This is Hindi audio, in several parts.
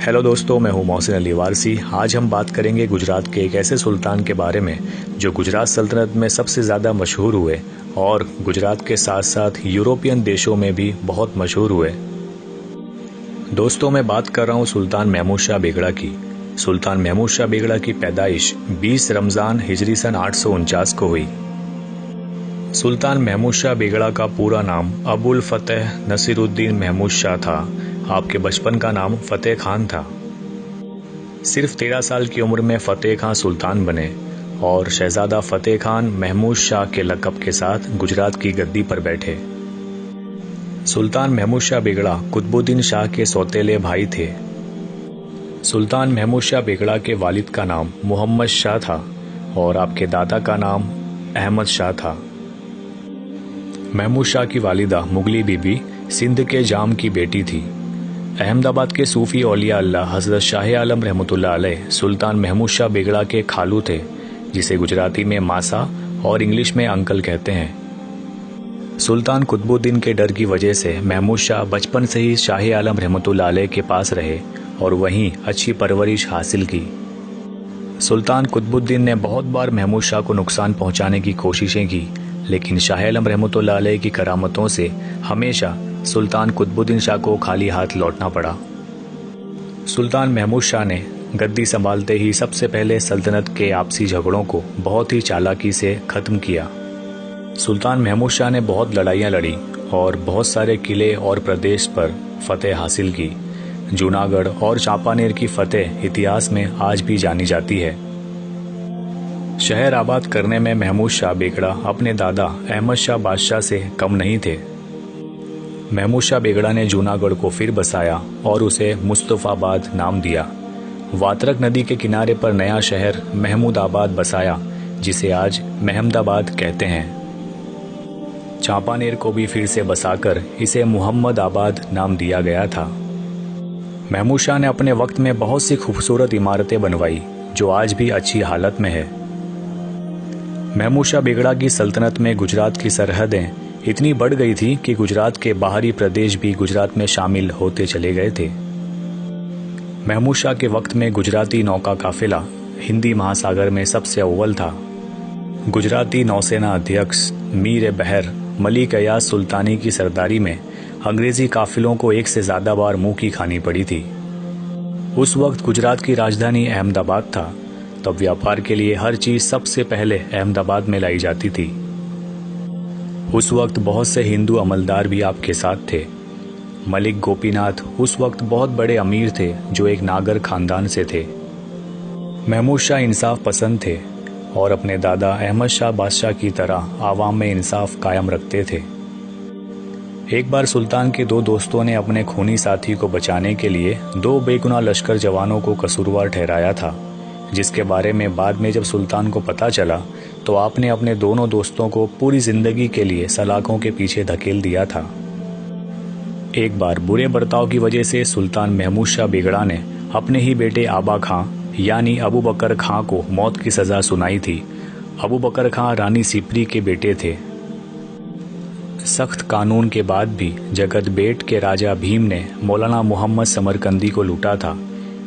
हेलो दोस्तों, मैं हूं मोहसिन अली वारसी। आज हम बात करेंगे गुजरात के एक ऐसे सुल्तान के बारे में जो गुजरात सल्तनत में सबसे ज़्यादा मशहूर हुए और गुजरात के साथ साथ यूरोपियन देशों में भी बहुत मशहूर हुए। दोस्तों, मैं बात कर रहा हूं सुल्तान महमूद शाह बेगड़ा की। सुल्तान महमूद शाह बेगड़ा की पैदाइश 20 रमज़ान हिजरी सन 849 को हुई। सुल्तान महमूद शाह बेगड़ा का पूरा नाम अबुल फतेह नसीरुद्दीन महमूद शाह था। आपके बचपन का नाम फतेह खान था। सिर्फ 13 साल की उम्र में फतेह खान सुल्तान बने और शहजादा फतेह खान महमूद शाह के लक़ब के साथ गुजरात की गद्दी पर बैठे। सुल्तान महमूद शाह बेगड़ा कुतुबुद्दीन शाह के सौतेले भाई थे। सुल्तान महमूद शाह बेगड़ा के वालिद का नाम मोहम्मद शाह था और आपके दादा का नाम अहमद शाह था। महमूद शाह की वालिदा मुगली बीबी सिंध के जाम की बेटी थी। अहमदाबाद के सूफी औलिया अल्लाह हज़रत शाह आलम रहमतुल्लाह अलैह सुल्तान महमूद शाह बेगड़ा के खालू थे, जिसे गुजराती में मासा और इंग्लिश में अंकल कहते हैं। सुल्तान कुतुबुद्दीन के डर की वजह से महमूद शाह बचपन से ही शाह आलम रहमतुल्लाह अलैह के पास रहे और वहीं अच्छी परवरिश हासिल की। सुल्तान कुतुबुद्दीन ने बहुत बार महमूद शाह को नुकसान पहुंचाने की कोशिशें की, लेकिन शाह आलम रहमतुल्लाह अलैह की करामतों से हमेशा सुल्तान कुतुबुद्दीन शाह को खाली हाथ लौटना पड़ा। सुल्तान महमूद शाह ने गद्दी संभालते ही सबसे पहले सल्तनत के आपसी झगड़ों को बहुत ही चालाकी से ख़त्म किया। सुल्तान महमूद शाह ने बहुत लड़ाइयाँ लड़ी और बहुत सारे किले और प्रदेश पर फतेह हासिल की। जूनागढ़ और चांपानेर की फतेह इतिहास में आज भी जानी जाती है। शहर आबाद करने में महमूद शाह बेगड़ा अपने दादा अहमद शाह बादशाह से कम नहीं थे। महमूद शाह बेगड़ा ने जूनागढ़ को फिर बसाया और उसे मुस्तफ़ाबाद नाम दिया। वात्रक नदी के किनारे पर नया शहर महमूदाबाद बसाया, जिसे आज महमदाबाद कहते हैं। चांपानेर को भी फिर से बसाकर इसे मुहम्मदाबाद नाम दिया गया था। महमूद शाह ने अपने वक्त में बहुत सी खूबसूरत इमारतें बनवाई जो आज भी अच्छी हालत में है। महमूद शाह बेगड़ा की सल्तनत में गुजरात की सरहदें इतनी बढ़ गई थी कि गुजरात के बाहरी प्रदेश भी गुजरात में शामिल होते चले गए थे। महमूद शाह के वक्त में गुजराती नौका काफिला हिंदी महासागर में सबसे अव्वल था। गुजराती नौसेना अध्यक्ष मीर बहर मलिक अयाज सुल्तानी की सरदारी में अंग्रेजी काफिलों को एक से ज़्यादा बार मुंह की खानी पड़ी थी। उस वक्त गुजरात की राजधानी अहमदाबाद था, तब व्यापार के लिए हर चीज़ सबसे पहले अहमदाबाद में लाई जाती थी। उस वक्त बहुत से हिंदू अमलदार भी आपके साथ थे। मलिक गोपीनाथ उस वक्त बहुत बड़े अमीर थे जो एक नागर खानदान से थे। महमूद शाह इंसाफ पसंद थे और अपने दादा अहमद शाह बादशाह की तरह आवाम में इंसाफ कायम रखते थे। एक बार सुल्तान के दो दोस्तों ने अपने खूनी साथी को बचाने के लिए दो बेगुनाह लश्कर जवानों को कसूरवार ठहराया था, जिसके बारे में बाद में जब सुल्तान को पता चला तो आपने अपने दोनों दोस्तों को पूरी जिंदगी के लिए सलाखों के पीछे धकेल दिया था। एक बार बुरे बर्ताव की वजह से सुल्तान महमूद शाह बेगड़ा ने अपने ही बेटे आबा खां यानी अबू बकर खां को मौत की सज़ा सुनाई थी। अबू बकर खां रानी सिपरी के बेटे थे। सख्त कानून के बाद भी जगत बेट के राजा भीम ने मौलाना मोहम्मद समरकंदी को लूटा था।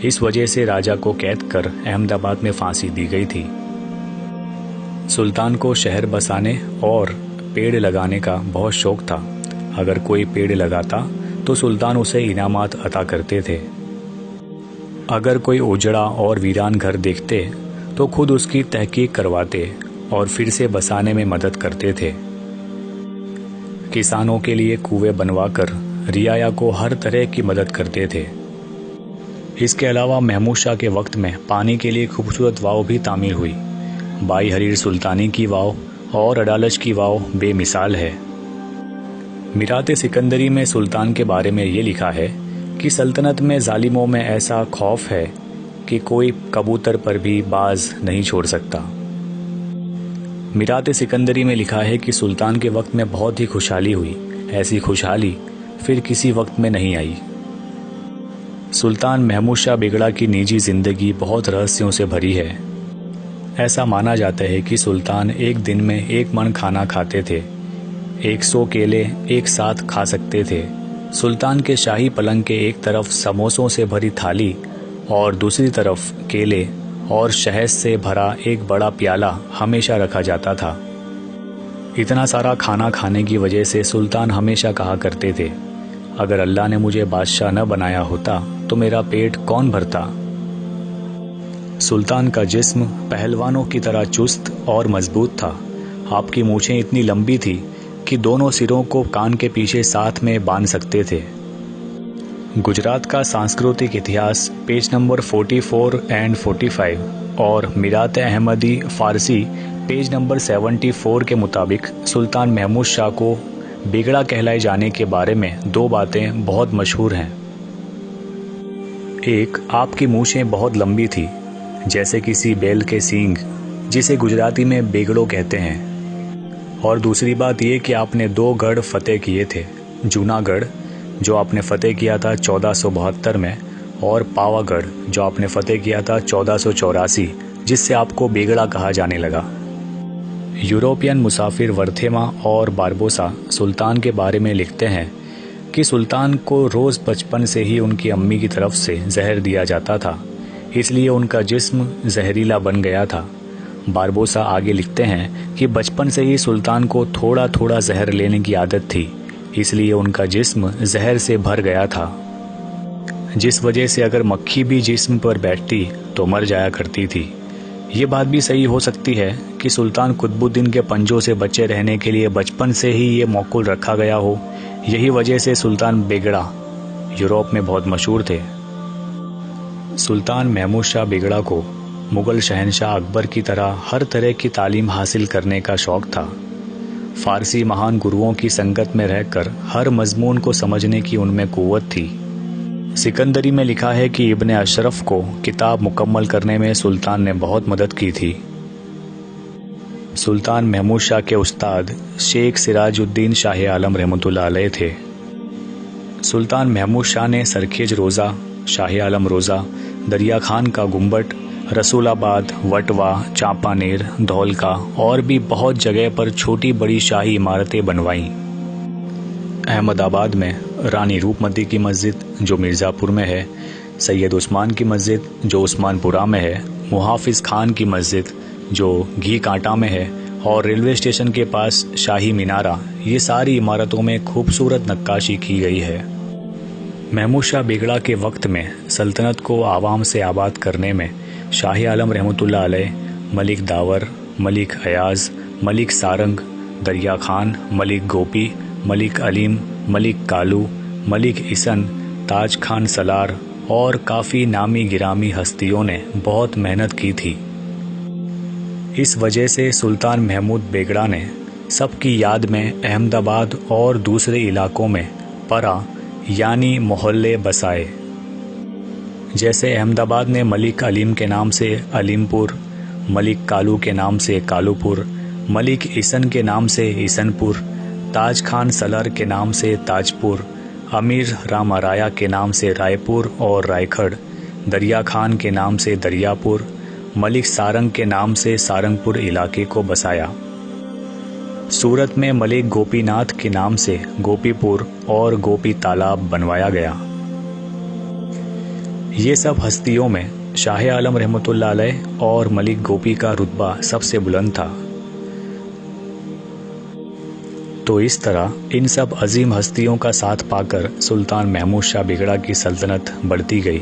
इस वजह से राजा को कैद कर अहमदाबाद में फांसी दी गई थी। सुल्तान को शहर बसाने और पेड़ लगाने का बहुत शौक था। अगर कोई पेड़ लगाता तो सुल्तान उसे इनामात अता करते थे। अगर कोई उजड़ा और वीरान घर देखते तो खुद उसकी तहकीक करवाते और फिर से बसाने में मदद करते थे। किसानों के लिए कुएं बनवाकर रियाया को हर तरह की मदद करते थे। इसके अलावा महमूद शाह के वक्त में पानी के लिए खूबसूरत वाव भी तामीर हुई। बाई हरीर सुल्तानी की वाव और अडालज की वाव बेमिसाल है। मिरात सिकंदरी में सुल्तान के बारे में ये लिखा है कि सल्तनत में जालिमों में ऐसा खौफ है कि कोई कबूतर पर भी बाज नहीं छोड़ सकता। मिरात सिकंदरी में लिखा है कि सुल्तान के वक्त में बहुत ही खुशहाली हुई। ऐसी खुशहाली फिर किसी वक्त में नहीं आई। सुल्तान महमूद शाह बेगड़ा की निजी जिंदगी बहुत रहस्यों से भरी है। ऐसा माना जाता है कि सुल्तान एक दिन में 1 मन खाना खाते थे, 100 केले एक साथ खा सकते थे, सुल्तान के शाही पलंग के एक तरफ समोसों से भरी थाली और दूसरी तरफ केले और शहद से भरा एक बड़ा प्याला हमेशा रखा जाता था। इतना सारा खाना खाने की वजह से सुल्तान हमेशा कहा करते थे, अगर अल्लाह ने मुझे बादशाह न बनाया होता तो मेरा पेट कौन भरता। सुल्तान का जिस्म पहलवानों की तरह चुस्त और मजबूत था। आपकी मूछें इतनी लंबी थी कि दोनों सिरों को कान के पीछे साथ में बांध सकते थे। गुजरात का सांस्कृतिक इतिहास पेज नंबर 44 एंड 45 और मिरात अहमदी फारसी पेज नंबर 74 के मुताबिक सुल्तान महमूद शाह को बिगड़ा कहलाए जाने के बारे में दो बातें बहुत मशहूर हैं। एक, आपकी मूछें बहुत लंबी थी, जैसे किसी बैल के सींग, जिसे गुजराती में बेगड़ो कहते हैं। और दूसरी बात ये कि आपने 2 गढ़ फतेह किए थे, जूनागढ़ जो आपने फतेह किया था 1472 में और पावागढ़ जो आपने फतेह किया था 1484, जिससे आपको बेगड़ा कहा जाने लगा। यूरोपियन मुसाफिर वर्थेमा और बारबोसा सुल्तान के बारे में लिखते हैं कि सुल्तान को रोज़ बचपन से ही उनकी अम्मी की तरफ से जहर दिया जाता था, इसलिए उनका जिस्म जहरीला बन गया था। बारबोसा आगे लिखते हैं कि बचपन से ही सुल्तान को थोड़ा थोड़ा जहर लेने की आदत थी, इसलिए उनका जिस्म जहर से भर गया था, जिस वजह से अगर मक्खी भी जिस्म पर बैठती तो मर जाया करती थी। ये बात भी सही हो सकती है कि सुल्तान कुतुबुद्दीन के पंजों से बचे रहने के लिए बचपन से ही ये मौकुल रखा गया हो। यही वजह से सुल्तान बेगड़ा यूरोप में बहुत मशहूर थे। सुल्तान महमूद शाह बेगड़ा को मुग़ल शहनशाह अकबर की हर तरह की तालीम हासिल करने का शौक़ था। फ़ारसी महान गुरुओं की संगत में रहकर हर मज़मून को समझने की उनमें क़ुव्वत थी। सिकंदरी में लिखा है कि इब्ने अशरफ को किताब मुकम्मल करने में सुल्तान ने बहुत मदद की थी। सुल्तान महमूद शाह के उस्ताद शेख सिराजुद्दीन शाह आलम रहमतुल्लाह अलैह थे। सुल्तान महमूद शाह ने सरखेज रोज़ा, शाह आलम रोज़ा, दरिया खान का गुम्बट, रसूलाबाद, वटवा, चांपानेर, धौलका और भी बहुत जगह पर छोटी बड़ी शाही इमारतें बनवाईं। अहमदाबाद में रानी रूपमती की मस्जिद जो मिर्ज़ापुर में है, सैयद उस्मान की मस्जिद जो उस्मानपुरा में है, मुहाफिज़ खान की मस्जिद जो घी कांटा में है और रेलवे स्टेशन के पास शाही मीनारा, ये सारी इमारतों में खूबसूरत नक्काशी की गई है। महमूद शाह बेगड़ा के वक्त में सल्तनत को आवाम से आबाद करने में शाह आलम रहमतुल्लाह अलैह, मलिक दावर, मलिक अयाज़, मलिक सारंग, दरिया खान, मलिक गोपी, मलिक अलीम, मलिक कालू, मलिक इसन, ताज खान सलार और काफ़ी नामी गिरामी हस्तियों ने बहुत मेहनत की थी। इस वजह से सुल्तान महमूद बेगड़ा ने सबकी याद में अहमदाबाद और दूसरे इलाकों में परा यानी मोहल्ले बसाए। जैसे अहमदाबाद ने मलिक अलीम के नाम से अलीमपुर, मलिक कालू के नाम से कालूपुर, मलिक इसन के नाम से इसनपुर, ताज खान सलर के नाम से ताजपुर, अमीर रामाराया के नाम से रायपुर और रायखड़, दरिया खान के नाम से दरियापुर, मलिक सारंग के नाम से सारंगपुर इलाके को बसाया। सूरत में मलिक गोपीनाथ के नाम से गोपीपुर और गोपी तालाब बनवाया गया। ये सब हस्तियों में शाह आलम रहमतुल्लाह अलैह और मलिक गोपी का रुतबा सबसे बुलंद था। तो इस तरह इन सब अजीम हस्तियों का साथ पाकर सुल्तान महमूद शाह बेगड़ा की सल्तनत बढ़ती गई।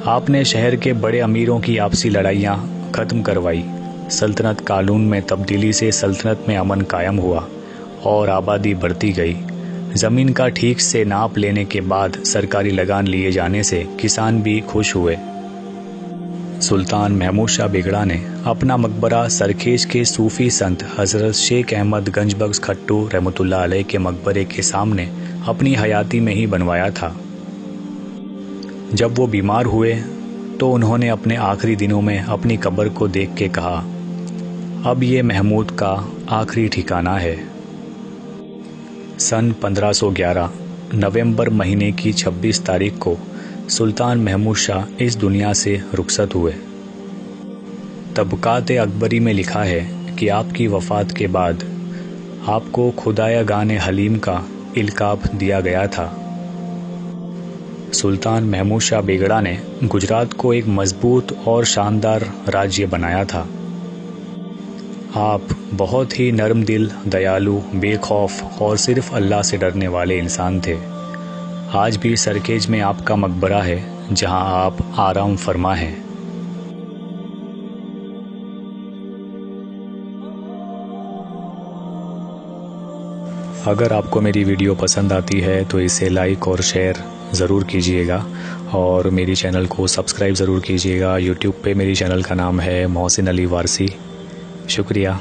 आपने शहर के बड़े अमीरों की आपसी लड़ाइयाँ ख़त्म करवाई। सल्तनत कानून में तब्दीली से सल्तनत में अमन कायम हुआ और आबादी बढ़ती गई। ज़मीन का ठीक से नाप लेने के बाद सरकारी लगान लिए जाने से किसान भी खुश हुए। सुल्तान महमूद शाह बेगड़ा ने अपना मकबरा सरखेज के सूफ़ी संत हज़रत शेख अहमद गंजबख्श खट्टू रहमतुल्लाह अलैह के मकबरे के सामने अपनी हयाती में ही बनवाया था। जब वो बीमार हुए तो उन्होंने अपने आखिरी दिनों में अपनी कब्र को देख के कहा, अब ये महमूद का आखिरी ठिकाना है। सन 1511 नवंबर महीने की 26 तारीख को सुल्तान महमूद शाह इस दुनिया से रुखसत हुए। तबकात अकबरी में लिखा है कि आपकी वफ़ात के बाद आपको खुदाया गाने हलीम का इल्काब दिया गया था। सुल्तान महमूद शाह बेगड़ा ने गुजरात को एक मजबूत और शानदार राज्य बनाया था। आप बहुत ही नरम दिल, दयालु, बेखौफ और सिर्फ अल्लाह से डरने वाले इंसान थे। आज भी सरखेज में आपका मकबरा है जहां आप आराम फरमा हैं। अगर आपको मेरी वीडियो पसंद आती है तो इसे लाइक और शेयर ज़रूर कीजिएगा और मेरी चैनल को सब्सक्राइब ज़रूर कीजिएगा। यूट्यूब पे मेरी चैनल का नाम है मोहसिन अली वारसी। शुक्रिया।